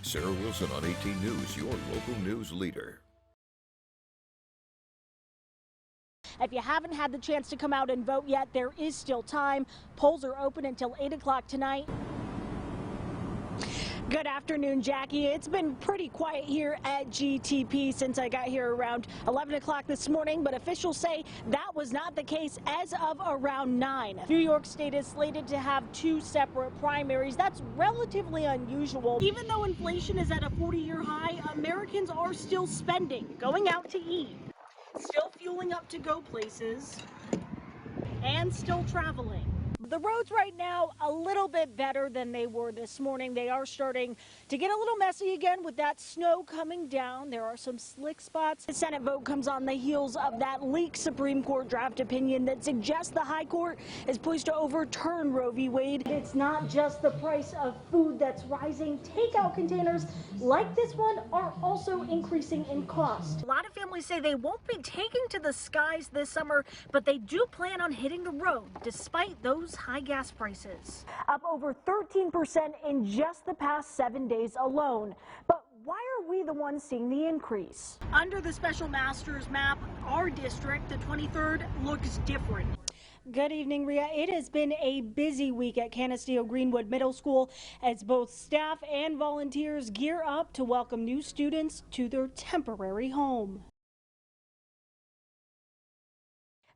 Sarah Willson on 18 News, your local news leader. If you haven't had the chance to come out and vote yet, there is still time. Polls are open until 8 o'clock tonight. Good afternoon, Jackie. It's been pretty quiet here at GTP since I got here around 11 o'clock this morning, but officials say that was not the case as of around 9. New York State is slated to have 2 separate primaries. That's relatively unusual. Even though inflation is at a 40-year high, Americans are still spending, going out to eat, still fueling up to go places, and still traveling. The roads right now a little bit better than they were this morning. They are starting to get a little messy again with that snow coming down. There are some slick spots. The Senate vote comes on the heels of that leaked Supreme Court draft opinion that suggests the High Court is poised to overturn Roe v. Wade. It's not just the price of food that's rising. Takeout containers like this one are also increasing in cost. A lot of families say they won't be taking to the skies this summer, but they do plan on hitting the road despite those high gas prices. Up over 13% in just the past 7 days alone. But why are we the ones seeing the increase? Under the special master's map, our district, the 23rd, looks different. Good evening, Rhea. It has been a busy week at Canisteo Greenwood Middle School as both staff and volunteers gear up to welcome new students to their temporary home.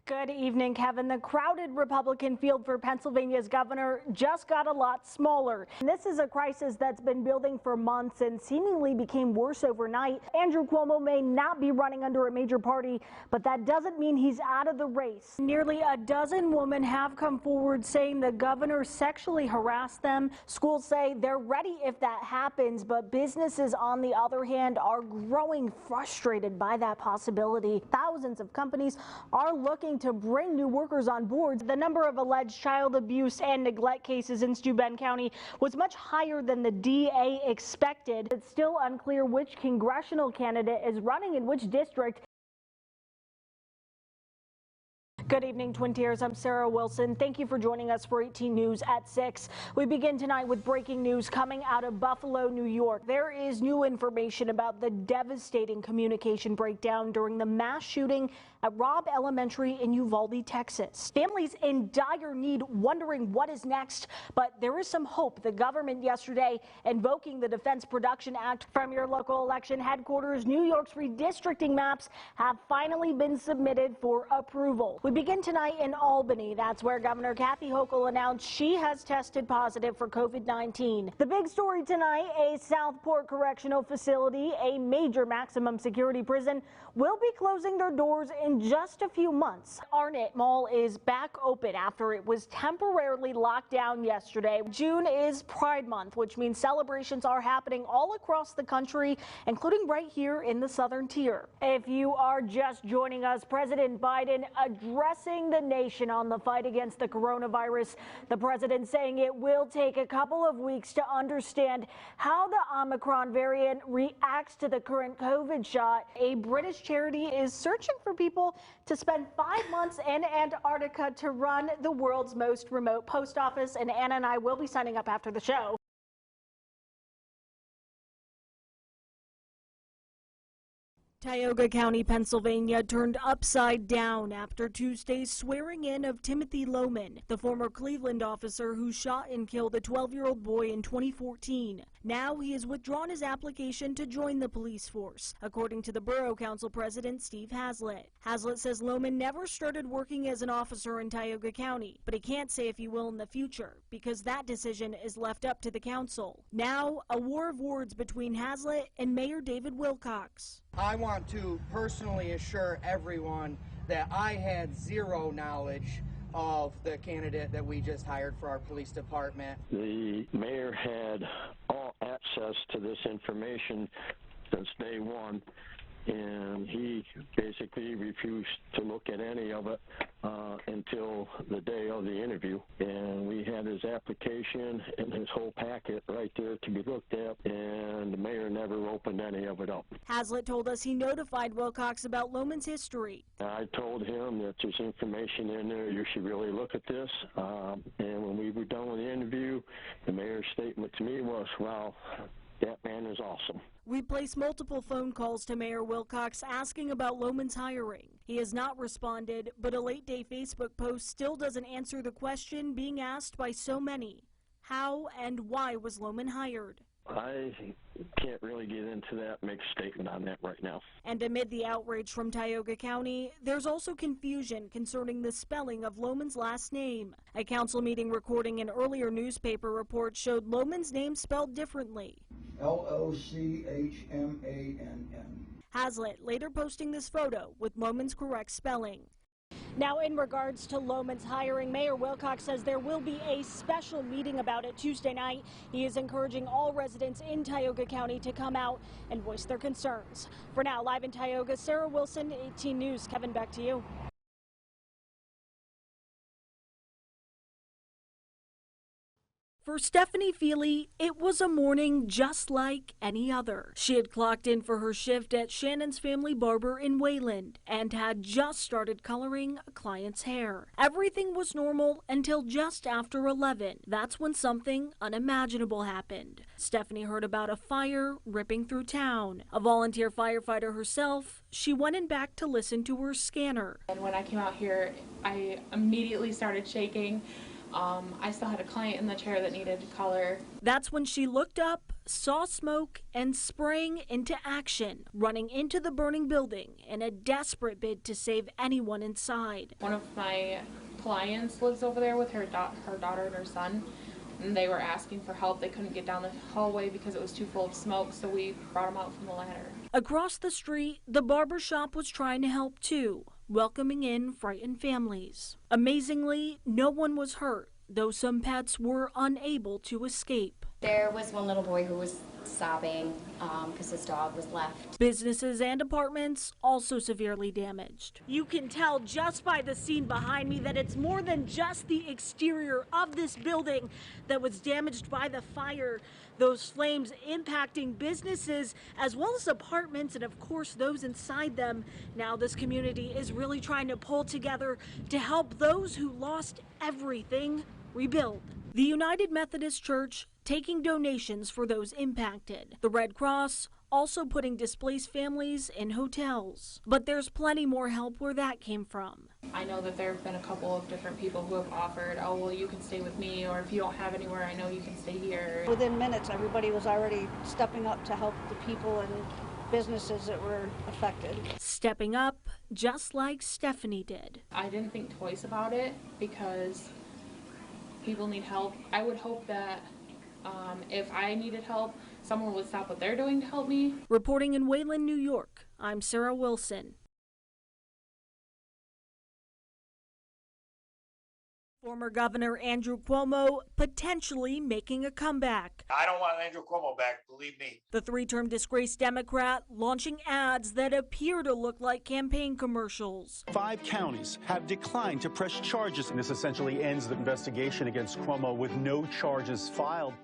Good evening, Kevin. The crowded Republican field for Pennsylvania's governor just got a lot smaller. And this is a crisis that's been building for months and seemingly became worse overnight. Andrew Cuomo may not be running under a major party, but that doesn't mean he's out of the race. Nearly a dozen women have come forward saying the governor sexually harassed them. Schools say they're ready if that happens, but businesses, on the other hand, are growing frustrated by that possibility. Thousands of companies are looking to bring new workers on board. The number of alleged child abuse and neglect cases in Steuben County was much higher than the DA expected. It's still unclear which congressional candidate is running in which district. Good evening, Twin Tiers. I'm Sarah Willson. Thank you for joining us for 18 News at 6. We begin tonight with breaking news coming out of Buffalo, New York. There is new information about the devastating communication breakdown during the mass shooting at Robb Elementary in Uvalde, Texas. Families in dire need, wondering what is next, but there is some hope. The government yesterday invoking the Defense Production Act. From your local election headquarters, New York's redistricting maps have finally been submitted for approval. We begin tonight in Albany. That's where Governor Kathy Hochul announced she has tested positive for COVID-19. The big story tonight, a Southport Correctional Facility, a major maximum security prison, will be closing their doors in just a few months. Arnett Mall is back open after it was temporarily locked down yesterday. June is Pride Month, which means celebrations are happening all across the country, including right here in the Southern Tier. If you are just joining us, President Biden addressing the nation on the fight against the coronavirus. The president saying it will take a couple of weeks to understand how the Omicron variant reacts to the current COVID shot. A British charity is searching for people to spend 5 months in Antarctica to run the world's most remote post office. And Anna and I will be signing up after the show. Tioga County, Pennsylvania turned upside down after Tuesday's swearing in of Timothy Lohman, the former Cleveland officer who shot and killed a 12-year-old boy in 2014. Now he has withdrawn his application to join the police force, according to the Borough Council President Steve Hazlitt. Hazlitt says Lohman never started working as an officer in Tioga County, but he can't say if he will in the future because that decision is left up to the council. Now, a war of words between Hazlitt and Mayor David Wilcox. I want to personally assure everyone that I had zero knowledge of the candidate that we just hired for our police department. The mayor had all access to this information since day one, and he basically refused to look at any of it until the day of the interview. And we had his application and his whole packet right there to be looked at, and the mayor never opened any of it up. Hazlitt told us he notified Wilcox about Lohman's history. I told him that there's information in there, you should really look at this. And when we were done with the interview, the mayor's statement to me was, well, that man is awesome. We placed multiple phone calls to Mayor Wilcox asking about Lohman's hiring. He has not responded, but a late-day Facebook post still doesn't answer the question being asked by so many. How and why was Lohman hired? I can't really get into that, make a statement on that right now. And amid the outrage from Tioga County, there's also confusion concerning the spelling of Lohman's last name. A council meeting recording an earlier newspaper report showed Lohman's name spelled differently. Lochmann. Hazlitt later posting this photo with Lohman's correct spelling. Now, in regards to Lohman's hiring, Mayor Wilcox says there will be a special meeting about it Tuesday night. He is encouraging all residents in Tioga County to come out and voice their concerns. For now, live in Tioga, Sarah Willson, 18 News. Kevin, back to you. For Stephanie Feely, it was a morning just like any other. She had clocked in for her shift at Shannon's Family Barber in Wayland and had just started coloring a client's hair. Everything was normal until just after 11. That's when something unimaginable happened. Stephanie heard about a fire ripping through town. A volunteer firefighter herself, she went in back to listen to her scanner. And when I came out here, I immediately started shaking. I still had a client in the chair that needed color. That's when she looked up, saw smoke, and sprang into action, running into the burning building in a desperate bid to save anyone inside. One of my clients lives over there with her daughter and her son, and they were asking for help. They couldn't get down the hallway because it was too full of smoke, so we brought them out from the ladder. Across the street, the barber shop was trying to help too, welcoming in frightened families. Amazingly, no one was hurt, though some pets were unable to escape. There was one little boy who was sobbing because his dog was left. Businesses and apartments also severely damaged. You can tell just by the scene behind me that it's more than just the exterior of this building that was damaged by the fire. Those flames impacting businesses as well as apartments and of course those inside them. Now this community is really trying to pull together to help those who lost everything rebuild. The United Methodist Church taking donations for those impacted. The Red Cross also putting displaced families in hotels. But there's plenty more help where that came from. I know that there have been a couple of different people who have offered, oh, well, you can stay with me, or if you don't have anywhere, I know you can stay here. Within minutes, everybody was already stepping up to help the people and businesses that were affected. Stepping up just like Stephanie did. I didn't think twice about it because people need help. I would hope that if I needed help, someone would stop what they're doing to help me. Reporting in Wayland, New York, I'm Sarah Willson. Former Governor Andrew Cuomo potentially making a comeback. I don't want Andrew Cuomo back, believe me. The three-term disgraced Democrat launching ads that appear to look like campaign commercials. 5 counties have declined to press charges. And this essentially ends the investigation against Cuomo with no charges filed.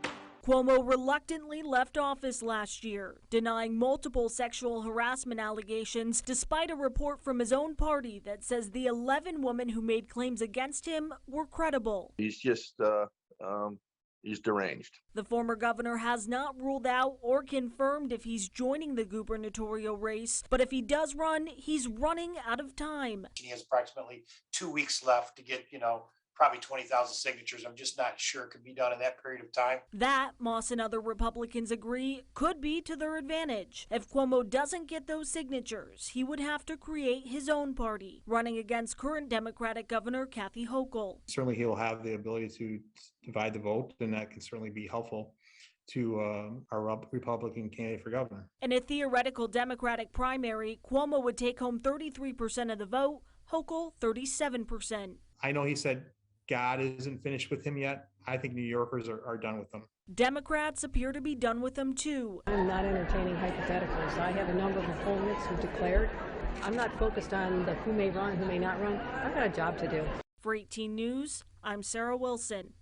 Cuomo reluctantly left office last year, denying multiple sexual harassment allegations, despite a report from his own party that says the 11 women who made claims against him were credible. He's just, he's deranged. The former governor has not ruled out or confirmed if he's joining the gubernatorial race, but if he does run, he's running out of time. He has approximately 2 weeks left to get, probably 20,000 signatures. I'm just not sure it could be done in that period of time. That, Moss and other Republicans agree, could be to their advantage. If Cuomo doesn't get those signatures, he would have to create his own party, running against current Democratic Governor Kathy Hochul. Certainly he will have the ability to divide the vote, and that can certainly be helpful to our Republican candidate for governor. In a theoretical Democratic primary, Cuomo would take home 33% of the vote, Hochul 37%. I know he said God isn't finished with him yet. I think New Yorkers are done with him. Democrats appear to be done with him too. I'm not entertaining hypotheticals. I have a number of opponents who declared. I'm not focused on who may run, who may not run. I've got a job to do. For 18 News, I'm Sarah Willson.